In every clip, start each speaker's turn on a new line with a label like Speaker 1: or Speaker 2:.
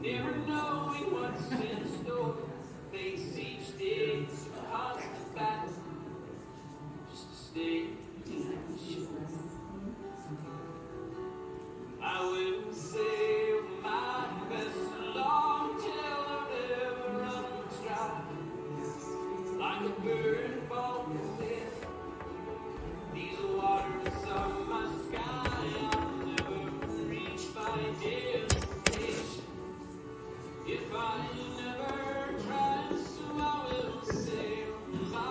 Speaker 1: never knowing what's in store. Face each day, a constant battle, just to stay sure. I will save my best along till the river runs dry, like a bird born to live. These waters are my sky. I'll never reach my destination if I never try. So I will sail my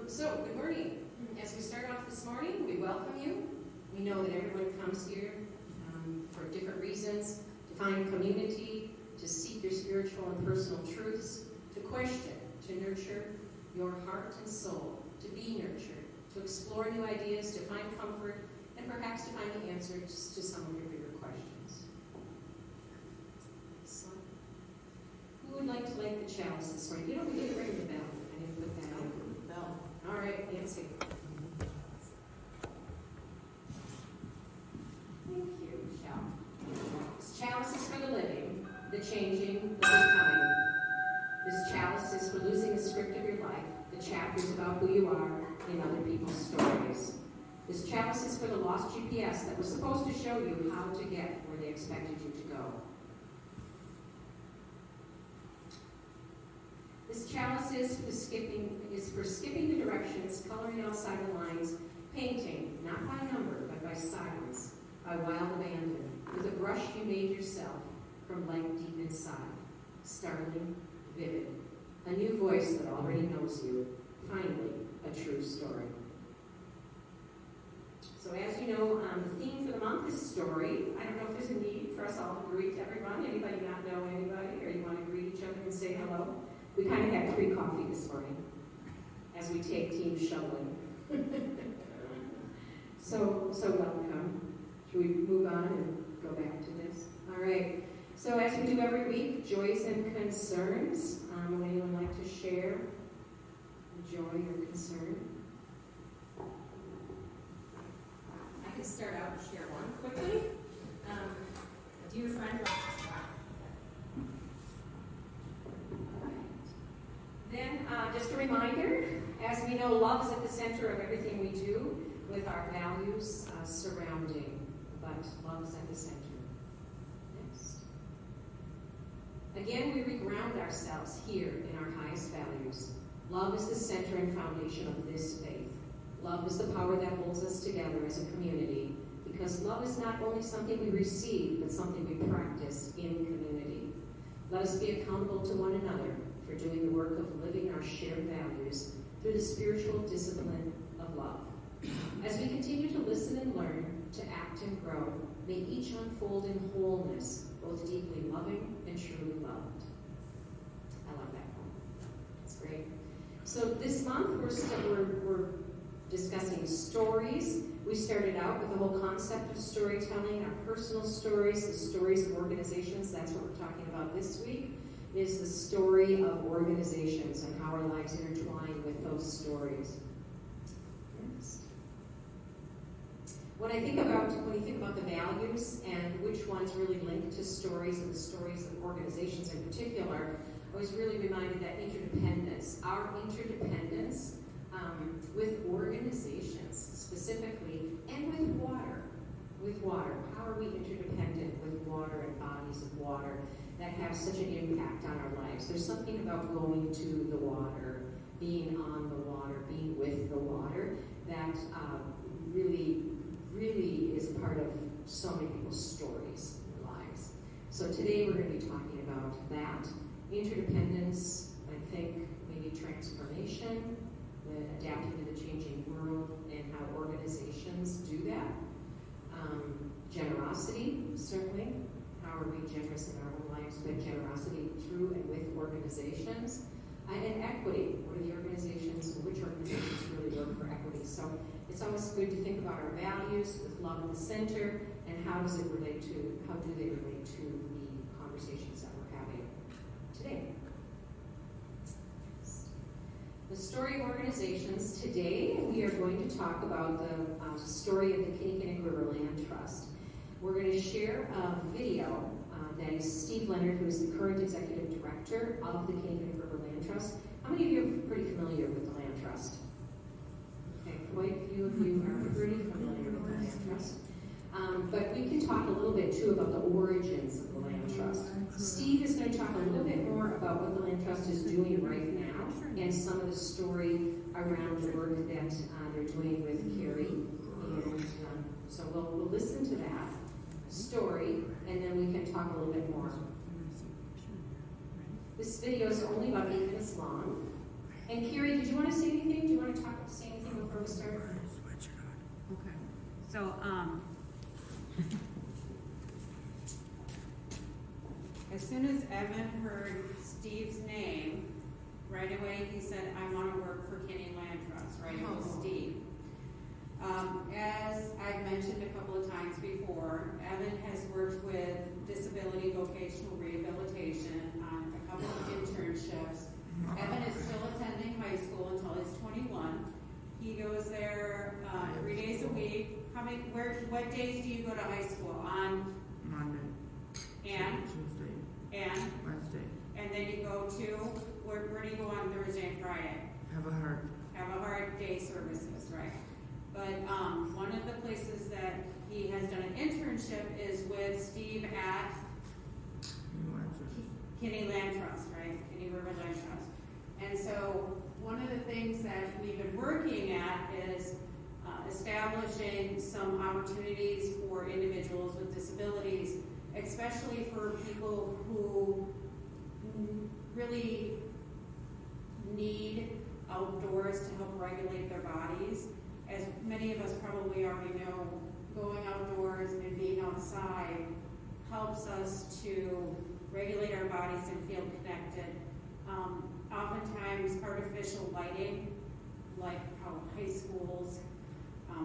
Speaker 2: So, good morning. As we start off this morning, we welcome you. We know that everyone comes here for different reasons, to find community, to seek your spiritual and personal truths, to question, to nurture your heart and soul, to be nurtured, to explore new ideas, to find comfort, and perhaps to find the answers to some of your bigger questions. So, who would like to light the chalice this morning? You know, we didn't ring the bell. I didn't put that in. Bell. All right, Nancy. Thank you, Michelle. This chalice is for the living, the changing, the becoming. This chalice is for losing the script of your life, the chapters about who you are in other people's stories. This chalice is for the lost GPS that was supposed to show you how to get where they expected you to go. This chalice is for skipping the directions, coloring outside the lines, painting, not by number, but by silence, by wild abandon, with a brush you made yourself from light deep inside, startling, vivid, a new voice that already knows you, finally, a true story. So as you know, the theme for the month is story. I don't know if there's a need for us all to greet everyone. Anybody not know anybody, or you want to greet each other and say hello? We kind of had 3 coffee this morning as we take team shoveling. So welcome. Should we move on and go back to this? All right. So as we do every week, joys and concerns. Would anyone like to share joy or concern? I can start out and share one quickly. A dear friend. Then, just a reminder, as we know, love is at the center of everything we do, with our values surrounding, but love is at the center. Next. Again, we reground ourselves here in our highest values. Love is the center and foundation of this faith. Love is the power that holds us together as a community, because love is not only something we receive, but something we practice in community. Let us be accountable to one another for doing the work of living our shared values through the spiritual discipline of love. As we continue to listen and learn, to act and grow, may each unfold in wholeness, both deeply loving and truly loved. I love that one. It's great. So this month we're discussing stories. We started out with the whole concept of storytelling, our personal stories, the stories of organizations. That's what we're talking about this week, is the story of organizations and how our lives intertwine with those stories. Next. When you think about the values and which ones really link to stories and the stories of organizations in particular, I was really reminded that interdependence, our interdependence with organizations specifically, and with water. With water. How are we interdependent with water and bodies of water that have such an impact on our lives? There's something about going to the water, being on the water, being with the water, that really is a part of so many people's stories in their lives. So today we're going to be talking about that. Interdependence, I think, maybe transformation, adapting to the changing world, and how organizations do that. Generosity, certainly. How are we generous in our own lives, but generosity through and with organizations. And equity. What are the organizations, and which organizations really work for equity? So it's always good to think about our values with love at the center, and how do they relate to the conversations that we're having today. The story of organizations. Today we are going to talk about the story of the Kinnickinnic River Land Trust. We're going to share a video that is Steve Leonard, who is the current executive director of the Kinnickinnic River Land Trust. How many of you are pretty familiar with the Land Trust? Okay, quite a few of you are pretty familiar with the Land Trust. But we can talk a little bit too about the origins of the Land Trust. Steve is going to talk a little bit more about what the Land Trust is doing right now, and some of the story around the work that they're doing with Carrie. And so we'll listen to that story, and then we can talk a little bit more. This video is only about 8 minutes long. And Carrie, did you want to say anything? Do you want to say anything before we start?
Speaker 3: Okay. So, as soon as Evan heard Steve's name, right away he said, I want to work for Kinni Land Trust, right? It was Steve. As I've mentioned a couple of times before, Evan has worked with disability vocational rehabilitation on a couple of internships. Evan is still attending high school until he's 21. He goes there 3 days a week. What days do you go to high school? On
Speaker 4: Monday.
Speaker 3: And?
Speaker 4: Tuesday.
Speaker 3: And?
Speaker 4: Wednesday.
Speaker 3: And then you go to, where do you go on Thursday and Friday?
Speaker 4: Have a heart
Speaker 3: day services, right? But one of the places that he has done an internship is with Steve at Kinni Land Trust, right? Kinni River Land Trust. And so one of the things that we've been working at is establishing some opportunities for individuals with disabilities, especially for people who really need outdoors to help regulate their bodies. As many of us probably already know, going outdoors and being outside helps us to regulate our bodies and feel connected. Oftentimes artificial lighting, like how high schools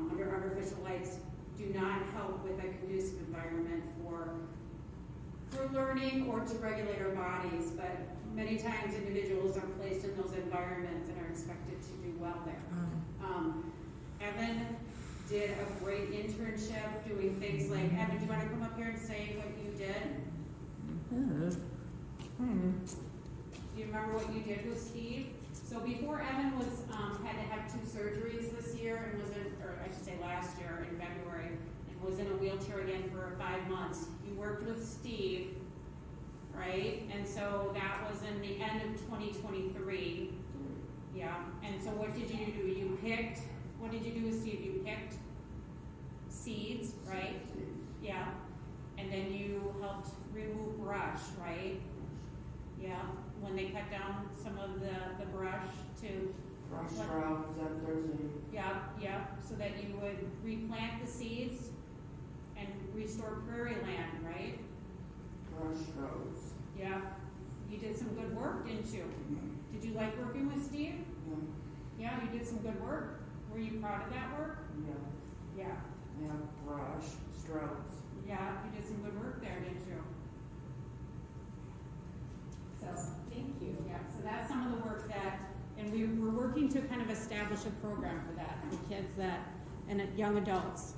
Speaker 3: under artificial lights, do not help with a conducive environment for learning or to regulate our bodies. But many times individuals are placed in those environments and are expected to do well there. Evan did a great internship doing things like, Evan, do you want to come up here and say what you did? Do you remember what you did with Steve? So before Evan was had to have 2 surgeries this year and was in, or I should say last year in February, and was in a wheelchair again for 5 months. You worked with Steve, right? And so that was in the end of 2023. Yeah. And so what did you do? You picked. What did you do with Steve? You picked seeds, right? Yeah. And then you helped remove brush, right? Yeah. When they cut down some of the brush to
Speaker 4: Brush rounds on Thursday.
Speaker 3: yeah, so that you would replant the seeds and restore prairie land, right?
Speaker 4: Brush roads.
Speaker 3: Yeah. You did some good work, didn't you? Did you like working with Steve?
Speaker 4: Yeah.
Speaker 3: Yeah, you did some good work. Were you proud of that work?
Speaker 4: Yeah.
Speaker 3: Yeah.
Speaker 4: Yeah, brush, strokes.
Speaker 3: Yeah, you did some good work there, didn't you? So,
Speaker 2: Thank you.
Speaker 3: yeah, so that's some of the work that, and we're working to kind of establish a program for that, for kids that, and young adults.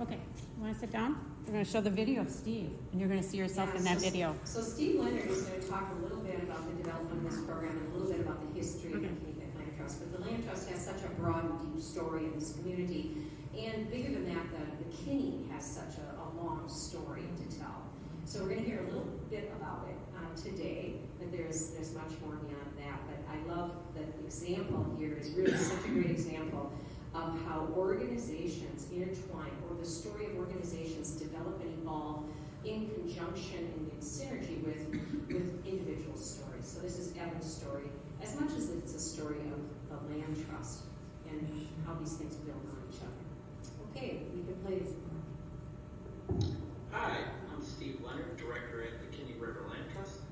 Speaker 3: Okay, you want to sit down? We're going to show the video of Steve, and you're going to see yourself in that video.
Speaker 2: So Steve Leonard is going to talk a little bit about the development of this program and a little bit about the history of the Kinnickinnic Land Trust. But the Land Trust has such a broad and deep story in this community. And bigger than that, the Kinni has such a long story to tell. So we're going to hear a little bit about it today, but there's much more beyond that. But I love the example here is really such a great example of how organizations intertwine, or the story of organizations develop and evolve in conjunction and in synergy with individual stories. So this is Evan's story, as much as it's a story of the Land Trust and how these things build on each other. Okay, we can play this.
Speaker 5: Hi, I'm Steve Leonard, Director at the Kinni River Land Trust.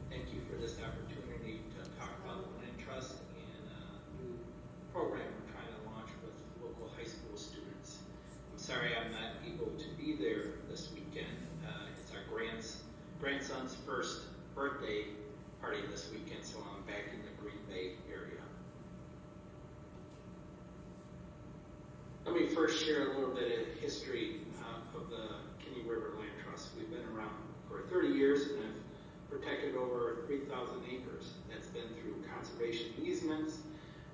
Speaker 5: Thank you for this opportunity to talk about the Land Trust and a new program we're trying to launch with local high school students. I'm sorry I'm not able to be there this weekend. It's our grandson's first birthday party this weekend, so I'm back in the Green Bay area. Let me first share a little bit of history of the Kinni River Land Trust. We've been around for 30 years and have protected over 3,000 acres. That's been through conservation easements.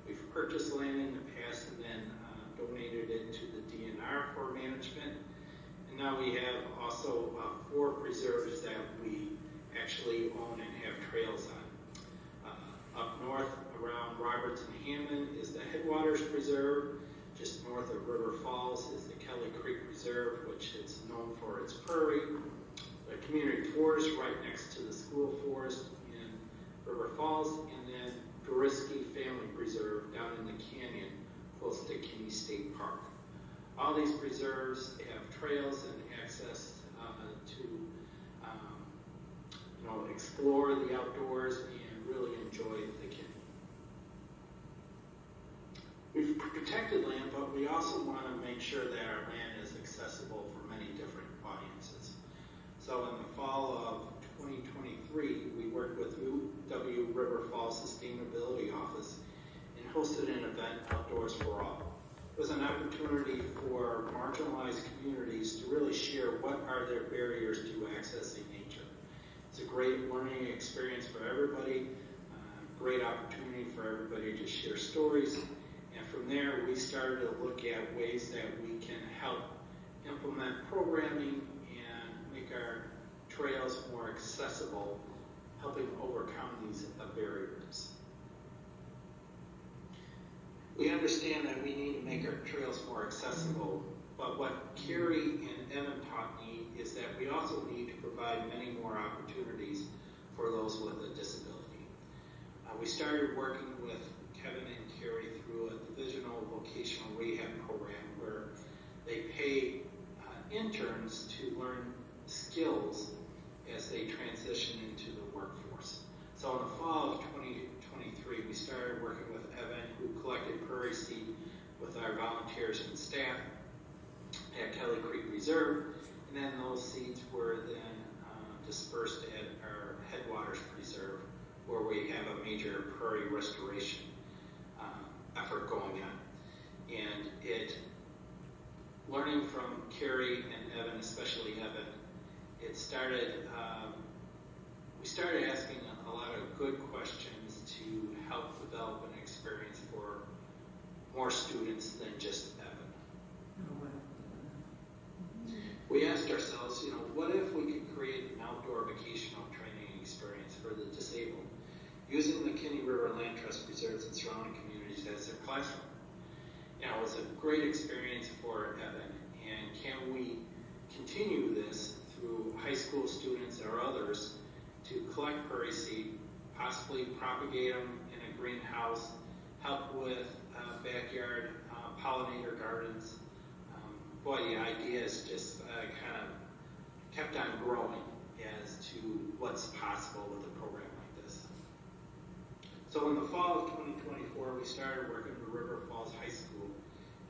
Speaker 5: We've purchased land in the past and then donated it to the DNR for management. And now we have also 4 preserves that we actually own and have trails on. Up north around Roberts and Hammond is the Headwaters Preserve. Just north of River Falls is the Kelly Creek Reserve, which is known for its prairie. The community forest right next to the school forest in River Falls, and then Doriski Family Preserve down in the canyon close to Kinni State Park. All these preserves have trails and access to explore the outdoors and really enjoy the Kinni. We've protected land, but we also want to make sure that our land is accessible for many different audiences. So in the fall of 2023, we worked with UW River Falls Sustainability Office and hosted an event, Outdoors for All. It was an opportunity for marginalized communities to really share what are their barriers to accessing nature. It's a great learning experience for everybody, great opportunity for everybody to share stories. And from there, we started to look at ways that we can help implement programming and make our trails more accessible, helping overcome these barriers. We understand that we need to make our trails more accessible, but what Carrie and Evan taught me is that we also need to provide many more opportunities for those with a disability. We started working with Kevin and Carrie through a divisional vocational rehab program where they pay interns to learn skills as they transition into the workforce. So in the fall of 2023, we started working with Evan, who collected prairie seed with our volunteers and staff at Kelly Creek Reserve, and then those seeds were then dispersed at our headwaters preserve, where we have a major prairie restoration effort going on. And learning from Carrie and Evan, especially Evan, it started, we started asking a lot of good questions to help develop an experience for more students than just Evan. We asked ourselves, what if we could create an outdoor vocational training experience for the disabled, using the Kinni River Land Trust preserves and surrounding communities as their classroom? It was a great experience for Evan, and can we continue this through high school students or others to collect prairie seed, possibly propagate them in a greenhouse, help with backyard pollinator gardens? Boy, the ideas just kind of kept on growing as to what's possible with a program like this. So in the fall of 2024, we started working with River Falls High School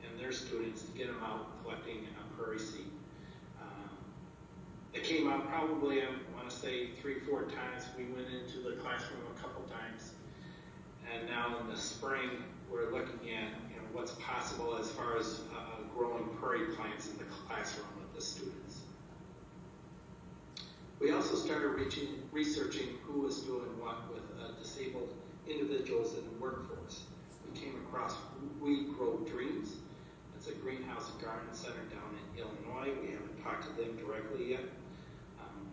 Speaker 5: and their students to get them out collecting prairie seed. It came out probably, I want to say, 3-4 times. We went into the classroom a couple times. And now in the spring, we're looking at what's possible as far as growing prairie plants in the classroom with the students. We also started researching who was doing what with disabled individuals in the workforce. We came across We Grow Dreams. It's a greenhouse and garden center down in Illinois. We haven't talked to them directly yet.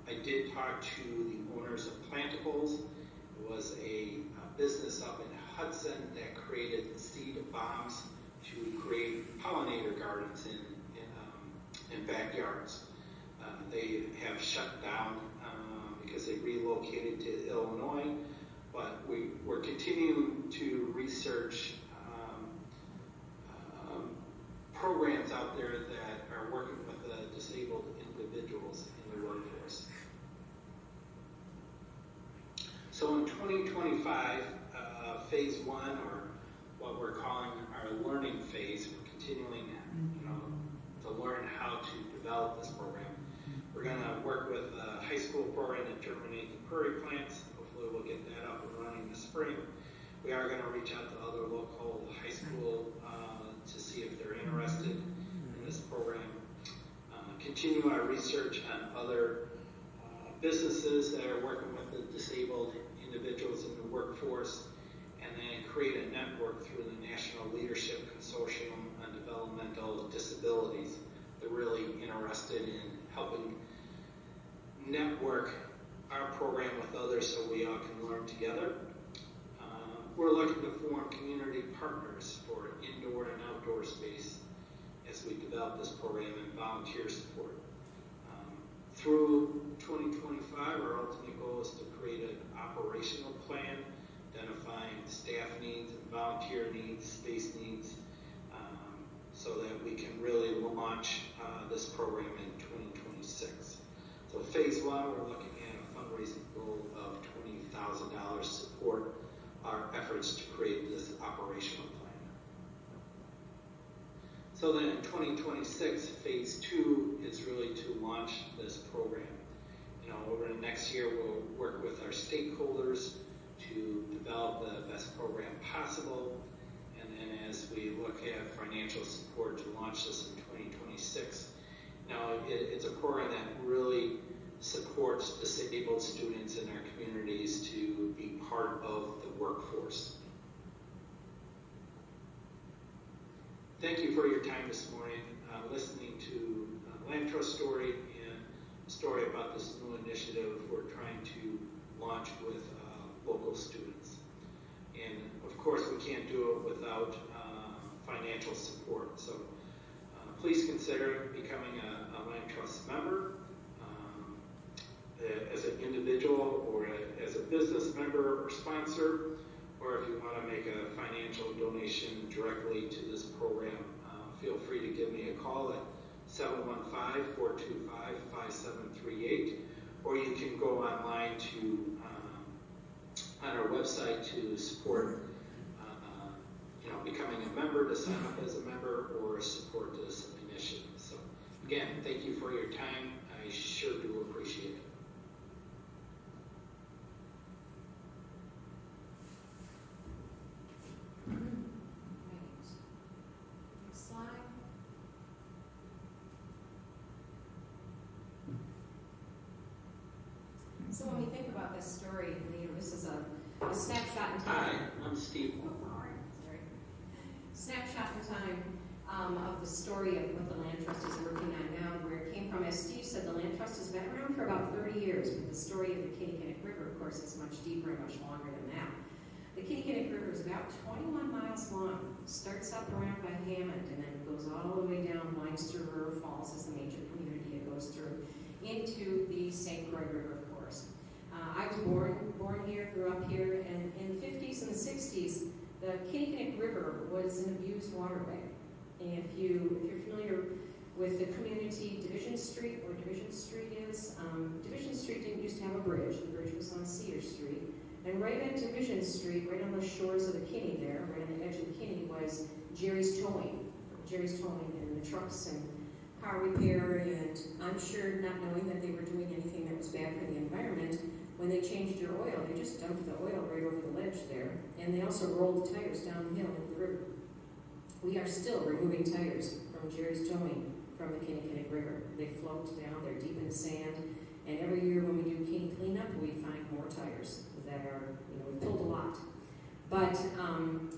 Speaker 5: I did talk to the owners of Plantables. It was a business up in Hudson that created seed bombs to create pollinator gardens in backyards. They have shut down because they relocated to Illinois, but we're continuing to research programs out there that are working with disabled individuals in the workforce. So in 2025, phase 1, or what we're calling our learning phase, we're continuing to learn how to develop this program. We're going to work with a high school program to germinate the prairie plants. Hopefully we'll get that up and running this spring. We are going to reach out to other local high school to see if they're interested in this program. Continue our research on other businesses that are working with the disabled individuals in the workforce, and then create a network through the National Leadership Consortium on Developmental Disabilities. They're really interested in helping network our program with others so we all can learn together. We're looking to form community partners for indoor and outdoor space as we develop this program and volunteer support. Through 2025, our ultimate goal is to create an operational plan, identifying staff needs and volunteer needs, space needs, so that we can really launch this program in 2026. So phase 1, we're looking at a fundraising goal of $20,000 to support our efforts to create this operational plan. So then in 2026, phase 2 is really to launch this program. Over the next year, we'll work with our stakeholders to develop the best program possible. And then as we look at financial support to launch this in 2026, it's a program that really supports disabled students in our communities to be part of the workforce. Thank you for your time this morning, listening to Land Trust story and a story about this new initiative we're trying to launch with local students. And of course, we can't do it without financial support. So please consider becoming a Land Trust member as an individual or as a business member or sponsor, or if you want to make a financial donation directly to this program, feel free to give me a call at 715-425-5738, or you can go online to on our website to support becoming a member, to sign up as a member, or support this initiative. So again, thank you for your time. I sure do appreciate it.
Speaker 2: about this story. This is a snapshot in
Speaker 5: Hi,
Speaker 2: time.
Speaker 5: I'm Steve.
Speaker 2: Sorry. Snapshot in time of the story of what the Land Trust is working on now, and where it came from. As Steve said, the Land Trust has been around for about 30 years, but the story of the Kinnickinnic River, of course, is much deeper and much longer than that. The Kinnickinnic River is about 21 miles long. Starts up around by Hammond, and then goes all the way down, winds through River Falls as the major community it goes through, into the St. Croix River, of course. I was born here, grew up here, and in the 50s and the 60s, the Kinnickinnic River was an abused waterway. And if you're familiar with the community Division Street, where Division Street is, Division Street didn't used to have a bridge. The bridge was on Cedar Street. And right at Division Street, right on the shores of the Kinni there, right on the edge of the Kinni, was Jerry's Towing. Jerry's Towing and the trucks and car repair, and I'm sure not knowing that they were doing anything that was bad for the environment, when they changed your oil, they just dumped the oil right over the ledge there, and they also rolled the tires downhill into the river. We are still removing tires from Jerry's Towing from the Kinnickinnic River. They float down, they're deep in the sand, and every year when we do Kinni cleanup, we find more tires that are, we've pulled a lot. But,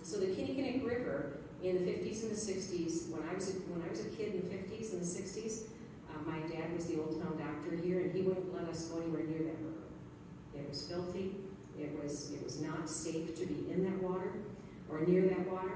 Speaker 2: so the Kinnickinnic River, in the 50s and the 60s, when I was a kid in the 50s and the 60s, my dad was the old town doctor here, and he wouldn't let us go anywhere near that river. It was filthy. It was not safe to be in that water or near that water.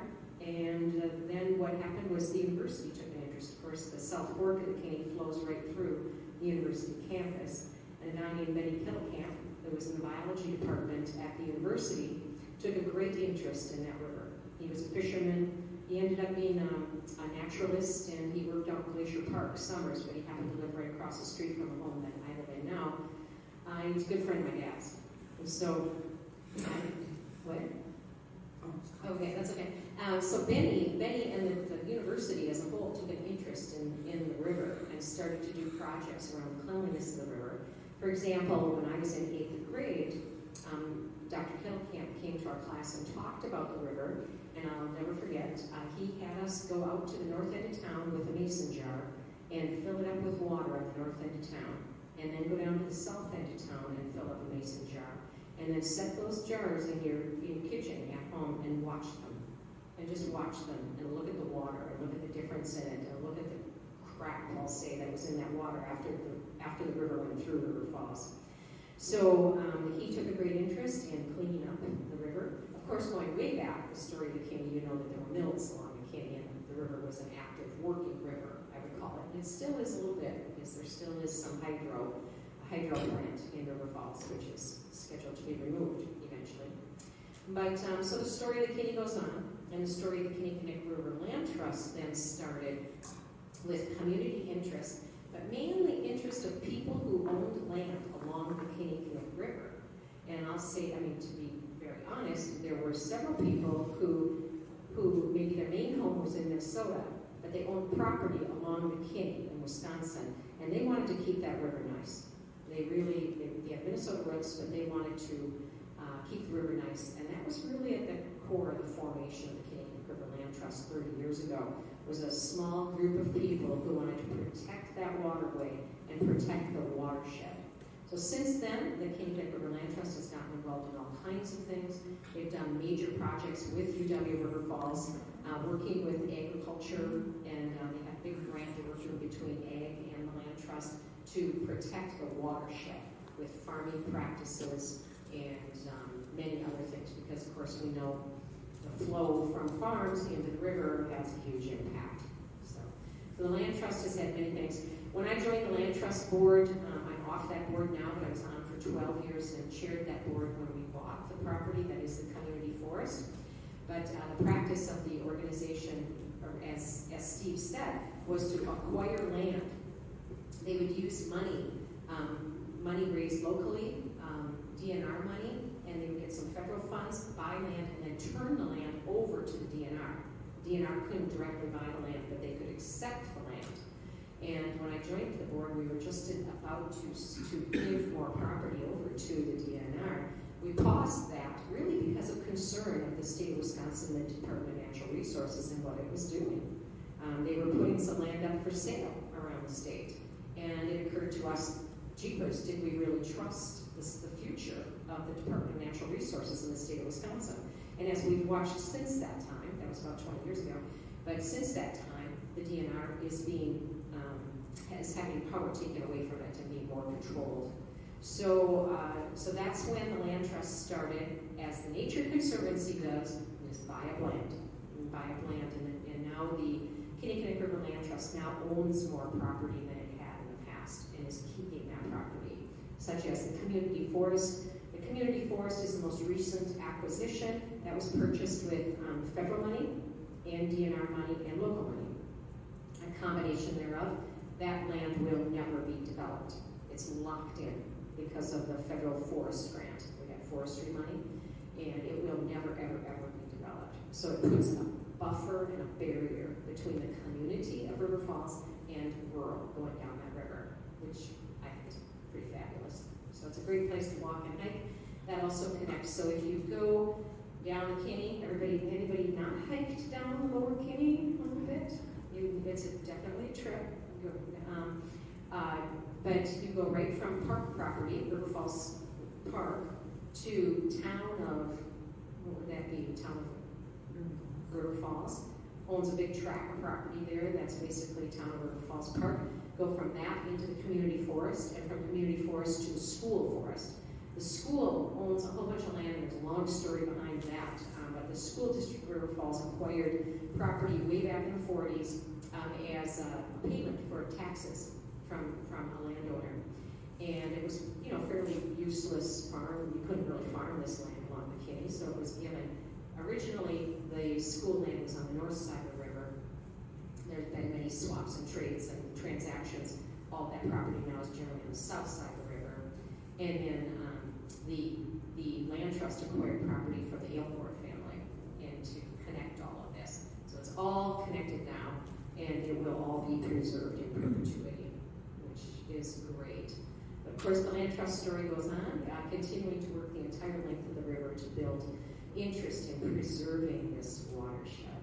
Speaker 2: And then what happened was the university took an interest. Of course, the South Fork of the Kinni flows right through the university campus. And a guy named Benny Kettlecamp, who was in the biology department at the university, took a great interest in that river. He was a fisherman. He ended up being a naturalist, and he worked out Glacier Park summers, but he happened to live right across the street from the home that I live in now. He was a good friend of my dad's. And so, what? Okay, that's okay. So Benny and the university as a whole took an interest in the river and started to do projects around the cleanliness of the river. For example, when I was in 8th grade, Dr. Kettlecamp came to our class and talked about the river, and I'll never forget, he had us go out to the north end of town with a mason jar and fill it up with water on the north end of town, and then go down to the south end of town and fill up a mason jar, and then set those jars in your kitchen at home and watch them, and just watch them, and look at the water, and look at the difference in it, and look at the crap, I'll say, that was in that water after the river went through River Falls. So he took a great interest in cleaning up the river. Of course, going way back, the story of the Kinni, you know that there were mills along the Kinni, and the river was an active working river, I would call it. It still is a little bit, because there still is some hydro plant in River Falls, which is scheduled to be removed eventually. But so the story of the Kinni goes on, and the story of the Kinnickinnic River Land Trust then started with community interest, but mainly interest of people who owned land along the Kinnickinnic River. And I'll say, to be very honest, there were several people who maybe their main home was in Minnesota, but they owned property along the Kinni in Wisconsin, and they wanted to keep that river nice. They had Minnesota roots, but they wanted to keep the river nice, and that was really at the core of the formation of the Kinnickinnic River Land Trust 30 years ago. Was a small group of people who wanted to protect that waterway and protect the watershed. So since then, the Kinnickinnic River Land Trust has gotten involved in all kinds of things. They've done major projects with UW River Falls, working with agriculture, and they have a big grant they're working between Ag and the Land Trust to protect the watershed with farming practices and many other things, because of course we know the flow from farms into the river has a huge impact. So the Land Trust has had many things. When I joined the Land Trust board, I'm off that board now, but I was on for 12 years and chaired that board when we bought the property that is the community forest. But the practice of the organization, or as Steve said, was to acquire land. They would use money raised locally, DNR money, and they would get some federal funds, buy land, and then turn the land over to the DNR. DNR couldn't directly buy the land, but they could accept the land. And when I joined the board, we were just about to give more property over to the DNR. We paused that really because of concern of the state of Wisconsin and the Department of Natural Resources and what it was doing. They were putting some land up for sale around the state. And it occurred to us, jeepers, did we really trust the the future of the Department of Natural Resources in the state of Wisconsin. And as we've watched since that time, that was about 20 years ago, but since that time, the DNR is having power taken away from it and being more controlled. So that's when the Land Trust started, as the Nature Conservancy does, is buy up land, and now the Kinnickinnic River Land Trust now owns more property than it had in the past and is keeping that property, such as the community forest. The community forest is the most recent acquisition that was purchased with federal money and DNR money and local money. A combination thereof, that land will never be developed. It's locked in because of the federal forest grant. We got forestry money, and it will never, ever, ever be developed. So it puts a buffer and a barrier between the community of River Falls and rural going down that river, which I think is pretty fabulous. So it's a great place to walk and hike. That also connects. So if you go down the Kinni, anybody not hiked down the lower Kinni a little bit? It's definitely a trip. But you go right from park property, River Falls Park, to town of, what would that be? Town of River Falls. Owns a big tract of property there. That's basically town of River Falls Park. Go from that into the community forest, and from community forest to the school forest. The school owns a whole bunch of land. There's a long story behind that. But the school district of River Falls acquired property way back in the 40s as a payment for taxes from a landowner. And it was, fairly useless farm. You couldn't really farm this land along the Kinni, so it was given. Originally, the school land was on the north side of the river. There's been many swaps and trades and transactions. All that property now is generally on the south side of the river. And then the land trust acquired property from the Aylmore family and to connect all of this. So it's all connected now, and it will all be preserved in perpetuity, which is great. But of course, the land trust story goes on, continuing to work the entire length of the river to build interest in preserving this watershed.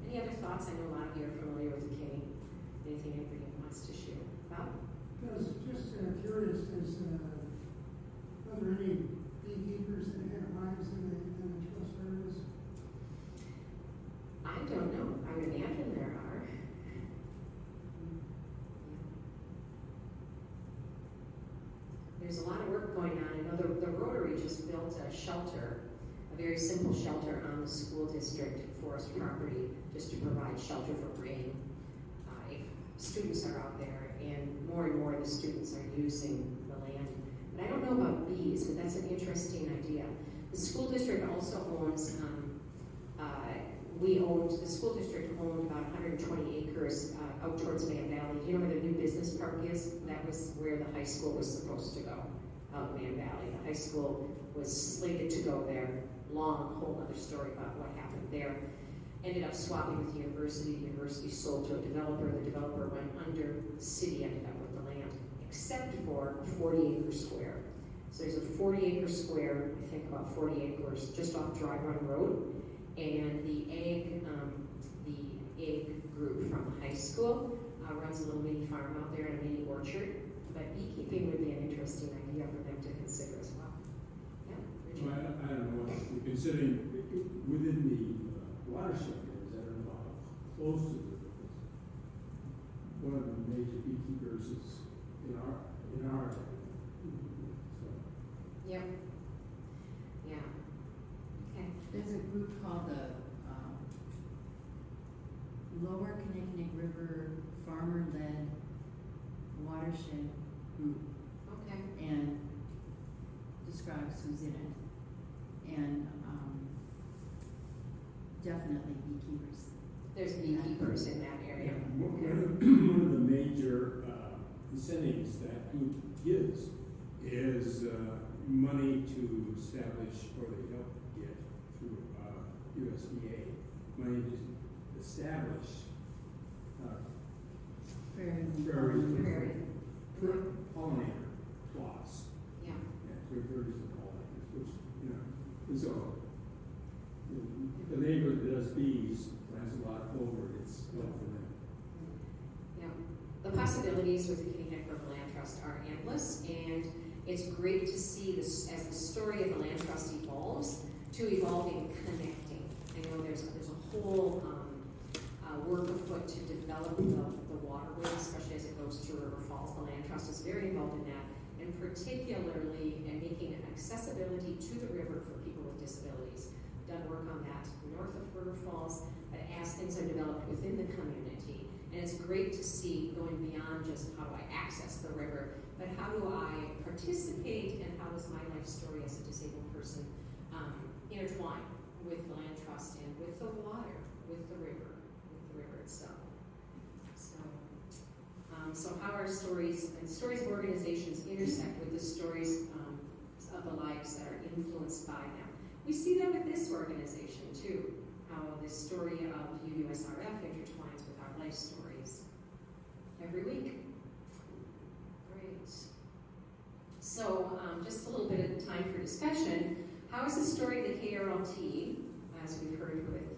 Speaker 2: Any other thoughts? I know a lot of you are familiar with the Kinni. Anything anybody wants to share? Bob?
Speaker 6: Just curious, are there any beekeepers that have hives in the trust areas?
Speaker 2: I don't know. I would imagine there are. There's a lot of work going on. I know the Rotary just built a shelter, a very simple shelter on the school district forest property, just to provide shelter for rain. If students are out there, and more of the students are using the land. But I don't know about bees, but that's an interesting idea. The school district also owns, the school district owned about 120 acres out towards Man Valley. Do you know where the new business park is? That was where the high school was supposed to go, out in Man Valley. The high school was slated to go there. Long, whole other story about what happened there. Ended up swapping with the university. The university sold to a developer. The developer went under. The city ended up with the land, except for a 40-acre square. So there's a 40-acre square, I think about 40 acres, just off Dry Run Road. And the egg group from the high school runs a little mini farm out there and a mini orchard. But beekeeping would be an interesting idea for them to consider as well. Yeah, Richard?
Speaker 7: Well, I don't know, considering within the watershed areas, I don't know how close to it is. One of the major beekeepers is in our area. So.
Speaker 2: Yep. Yeah. Okay.
Speaker 8: There's a group called the Lower Kinnickinnic River Farmer-Led Watershed Group,
Speaker 2: Okay.
Speaker 8: and describes who's in it. And definitely beekeepers.
Speaker 2: There's beekeepers in that area.
Speaker 7: One of the major incentives that group gives is money to establish, or they help get through USDA, money to establish prairie pollinator plots.
Speaker 2: Yeah.
Speaker 7: Yeah, prairies and pollinators, which, so the neighbor that does bees plants a lot of clover, it's well for them.
Speaker 2: Yeah. The possibilities with the Kinnickinnic River Land Trust are endless, and it's great to see this as the story of the land trust evolves to evolving connecting. I know there's a whole work afoot to develop the waterway, especially as it goes through River Falls. The land trust is very involved in that, and particularly in making an accessibility to the river for people with disabilities. We've done work on that north of River Falls, but as things are developed within the community, and it's great to see going beyond just how do I access the river, but how do I participate, and how does my life story as a disabled person intertwine with the land trust and with the water, with the river itself. So how our stories and stories of organizations intersect with the stories of the lives that are influenced by them. We see that with this organization too, how the story of UUSRF intertwines with our life stories every week. Great. So just a little bit of time for discussion. How is the story of the KRLT, as we've heard with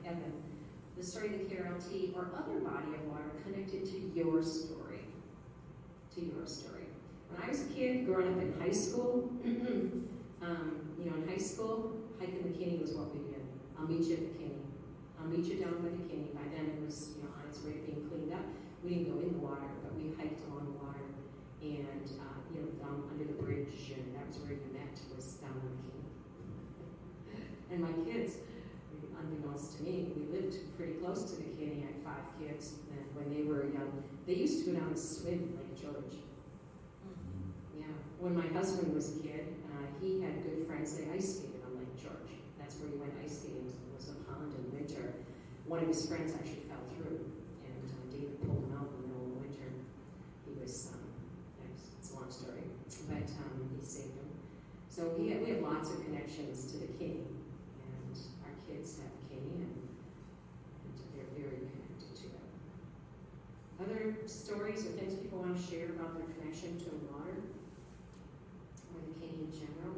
Speaker 2: Evan, the story of the KRLT or other body of water connected to your story? To your story. When I was a kid, growing up in high school, in high school, hiking the Kinni was what we did. I'll meet you at the Kinni. I'll meet you down by the Kinni. By then it was, on its way to being cleaned up. We didn't go in the water, but we hiked along the water and, down under the bridge, and that was where you met, was down on the Kinni. And my kids, unbeknownst to me, we lived pretty close to the Kinni. I had 5 kids, and when they were young, they used to go down and swim in Lake George. Yeah. When my husband was a kid, he had good friends that ice skated on Lake George. That's where he went ice skating, was a pond in winter. One of his friends actually fell through, and David pulled him out in the middle of winter. He was, it's a long story, but he saved him. So we have lots of connections to the Kinni, and our kids have Kinni, and they're very connected to it. Other stories or things people want to share about their connection to the water, or the Kinni in general?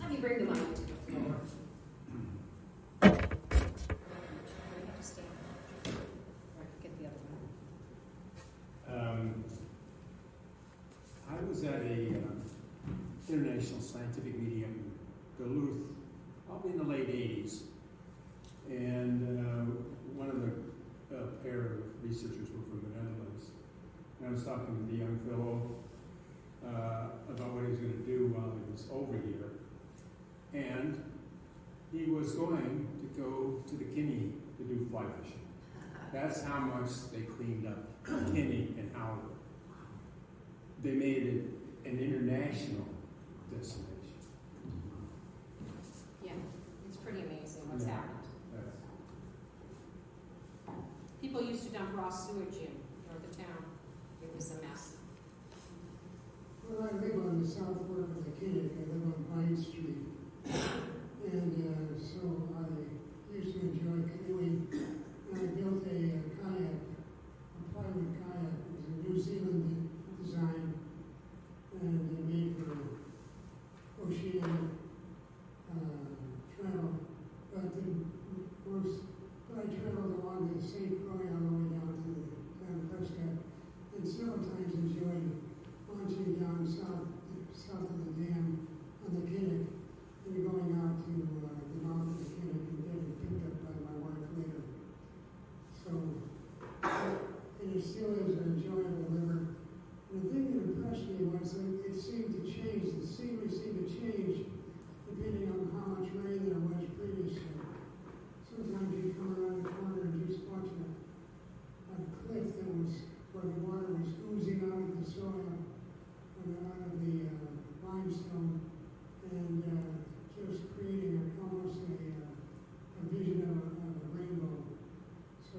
Speaker 2: Let me bring the mic to the floor. You have to stand. Or get the other one.
Speaker 7: I was at a international scientific meeting in Duluth, probably in the late 80s, and one of the pair of researchers were from the Netherlands. And I was talking to the young fellow about what he was going to do while he was over here. And he was going to go to the Kinni to do fly fishing. That's how much they cleaned up Kinni and how they made it an international destination.
Speaker 2: Yeah, it's pretty amazing what's
Speaker 7: Yeah.
Speaker 2: happened. People used to dump raw sewage in north of town. It was a mess.
Speaker 6: Well, I live on the south fork of the Kinnick. I live on Pine Street. And so I used to enjoy canoeing. And I built a kayak, a plywood kayak. It was a New Zealand design and made for oceanic travel. But I traveled along the St. Croix all the way down to Prescott, and several times enjoyed launching down south of the dam on the Kinnick and going out to the mouth of the Kinnick and getting picked up by my wife later. So, and it still is an enjoyable river. And the thing that impressed me was that it seemed to change, the scenery seemed to change depending on how much rain there was previously. Sometimes you come around the corner and just watch a cliff that was, where the water was oozing out of the soil, out of the limestone, and just creating almost a vision of a rainbow. So,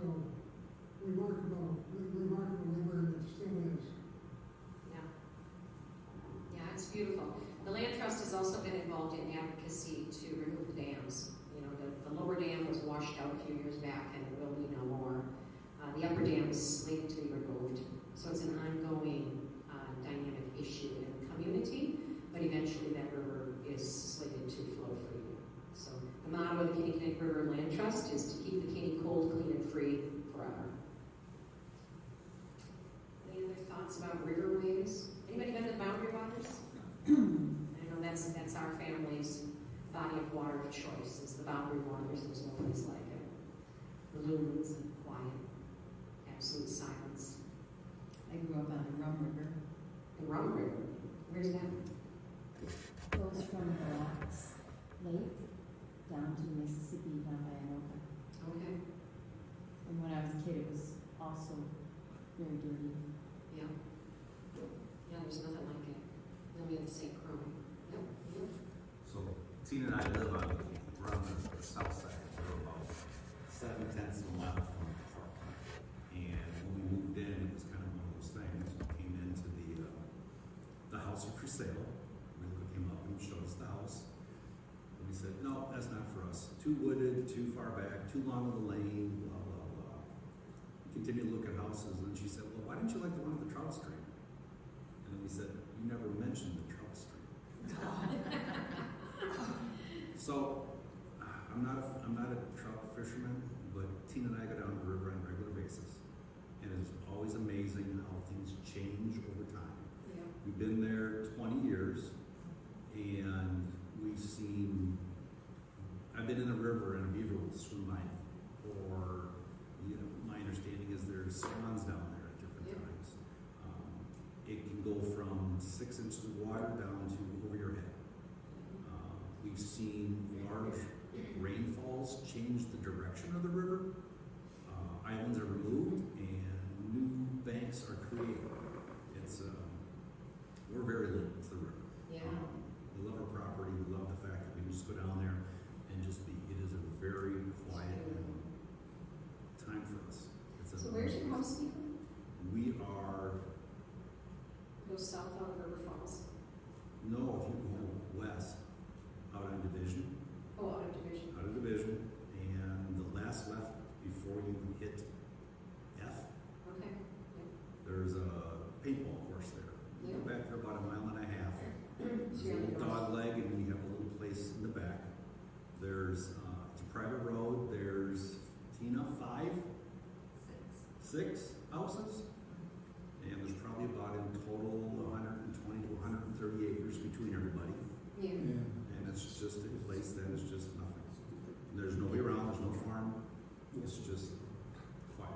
Speaker 6: remarkable river it still is.
Speaker 2: Yeah. Yeah, it's beautiful. The Land Trust has also been involved in advocacy to remove dams. The lower dam was washed out a few years back, and there will be no more. The upper dam is slated to be removed. So it's an ongoing dynamic issue in the community, but eventually that river is slated to flow free. So the motto of the Kinnickinnic River Land Trust is to keep the Kinni cold, clean, and free forever. about riverways. Anybody been to the Boundary Waters? I know that's our family's body of water of choice, is the Boundary Waters. There's no place like it. Lagoons and quiet, absolute silence.
Speaker 8: I grew up on the Rum River.
Speaker 2: The Rum River, where's that?
Speaker 8: Goes from Blacks Lake down to Mississippi, down by Anoka.
Speaker 2: Okay,
Speaker 8: And when I was a kid, it was also very dirty.
Speaker 2: yeah. Yeah, there's nothing like it. Then we have the St. Croix. Yep, yep.
Speaker 9: So Tina and I live around the south side. We're about 7/10 of a mile from the park. And when we moved in, it was kind of one of those things. We came into the house for sale. We came up and showed us the house. And we said, no, that's not for us. Too wooded, too far back, too long of a lane, blah, blah, blah. We continued to look at houses, and she said, well, why didn't you like the one at the trout stream? And then we said, you never mentioned the trout stream. So, I'm not a trout fisherman, but Tina and I go down the river on a regular basis. And it's always amazing how things change over time.
Speaker 2: Yeah.
Speaker 9: We've been there 20 years, and we've seen, I've been in a river and a beaver will swim by me. Or, my understanding is there's swans down there at different times. It can go from 6 inches of water down to over your head. We've seen large rainfalls change the direction of the river. Islands are removed and new banks are created. It's we're very little to the river.
Speaker 2: Yeah.
Speaker 9: We love our property. We love the fact that we can just go down there and just be. It is a very quiet time for us.
Speaker 2: So where's your house, Stephen?
Speaker 9: We are.
Speaker 2: Go south out of River Falls.
Speaker 9: No, if you go west, out on Division.
Speaker 2: Oh, out of Division.
Speaker 9: Out of Division, and the last left before you hit F,
Speaker 2: Okay.
Speaker 9: there's a paintball course there. You go back there about 1.5 miles. There's a little dog leg, and we have a little place in the back. There's it's a private road. There's Tina 6 houses, and there's probably about in total 120 to 130 acres between everybody.
Speaker 2: Yeah.
Speaker 9: And it's just a place that is just nothing. There's nobody around, there's no farm, it's just quiet.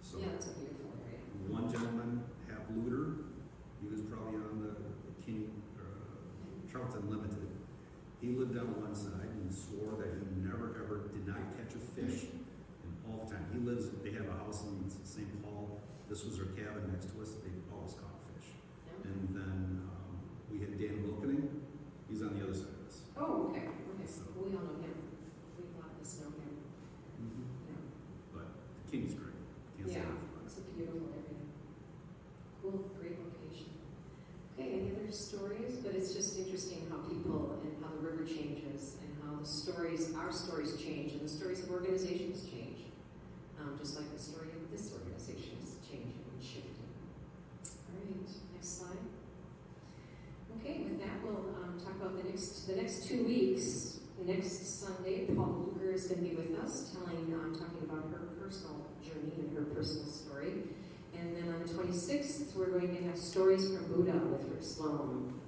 Speaker 9: So,
Speaker 2: Yeah, it's a beautiful area.
Speaker 9: one gentleman, Hap Luter, he was probably on the Kinni, Charlton Limited. He lived on one side and swore that he never ever did not catch a fish and all the time. They have a house in St. Paul, this was their cabin next to us, they always caught fish.
Speaker 2: Yeah.
Speaker 9: And then we had Dan Wilkening, he's on the other side of us.
Speaker 2: Oh, okay. Okay. We all know him. We a lot of us know him. Yeah.
Speaker 9: But the King's great. Can't say
Speaker 2: Yeah.
Speaker 9: enough about
Speaker 2: It's
Speaker 9: it.
Speaker 2: a beautiful area. Cool. Great location. Okay. Any other stories? But it's just interesting how people and how the river changes and how the stories, our stories change and the stories of organizations change. Just like the story of this organization is changing and shifting. All right. Next slide. Okay, with that, we'll talk about the next 2 weeks. Next Sunday, Paul Luger is going to be with us, talking about her personal journey and her personal story. And then on the 26th, we're going to have stories from Buddha with Rick Sloan.